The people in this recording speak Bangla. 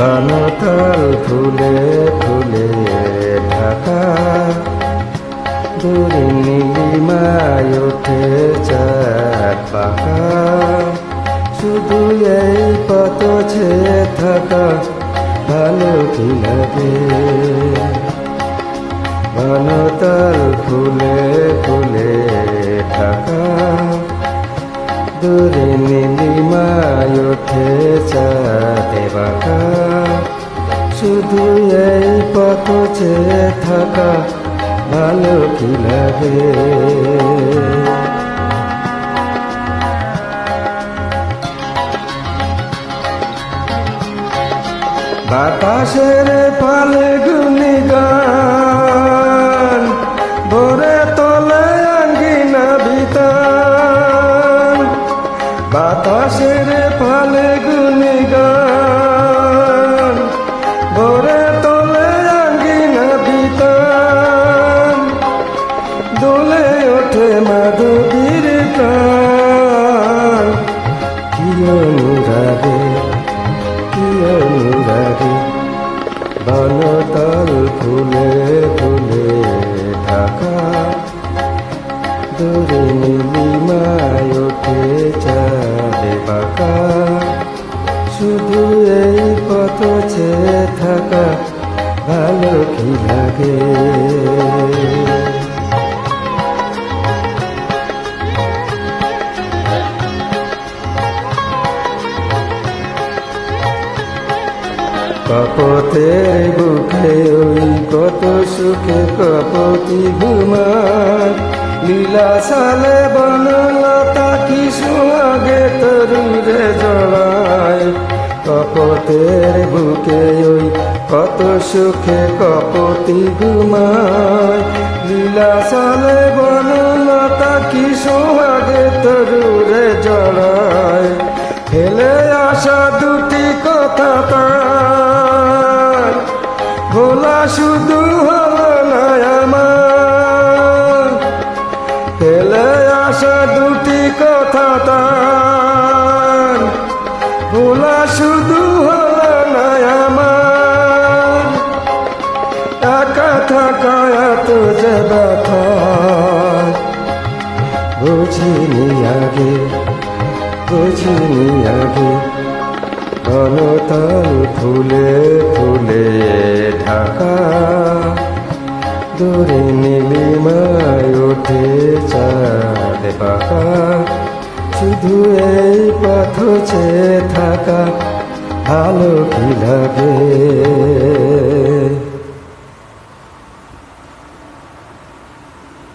বনতল ফুলে ফুলে ঢাকা, দূরে নীলিমায় ওঠে চাঁদ বাঁকা। শুধু এই পথ ছেয়ে থাকা ভালো কি লাগে। বনতল ফুলে ফুলে ঢাকা, দূরে নীলিমায় ওঠে চাঁদ বাঁকা। শুধু এই পথ ছেয়ে থাকা ভালো কি লাগে। বাতাসের ফাল্গুনি গান, ভোরে তোলে আঙ্গিনা বিতান। বাতাসের ফাল্গুনি গান, ভোরে তোলে আঙ্গিনা বিতান। দোলে ওঠে মাধবীর প্রাণ, কি অনুরাগে কি অনুরাগে। বনতল ফুলে ফুলে ঢাকা, দূরে নীলিমায় ওঠে চাঁদ বাঁকা। শুধু এই পথ ছেয়ে থাকা ভালো কি লাগে। কপতের বুকে ওই কত সুখে কপতি ঘুমায়। লীলা সালে বনলতা কি সোহাগে তরুরে জড়ায়। কপতের বুকে ওই কত সুখে কপতি ঘুমায়। লীলা সালে বনলতা কি সোহাগে তরুরে জড়ায়। ফেলে আসা দুটি কথা তার ভোলা শুধু হলো না আমার। ফেলে আসা দুটি কথা তার ভোলা শুধু হলো না আমার। একা থাকা এত যে ব্যথা বুঝিনি আগে বুঝিনি আগে। বনতল ফুলে ফুলে ঢাকা, দূরে নীলিমায় ওঠে চাঁদ বাঁকা। শুধু এই পথ ছেয়ে থাকা ভালো কি লাগে।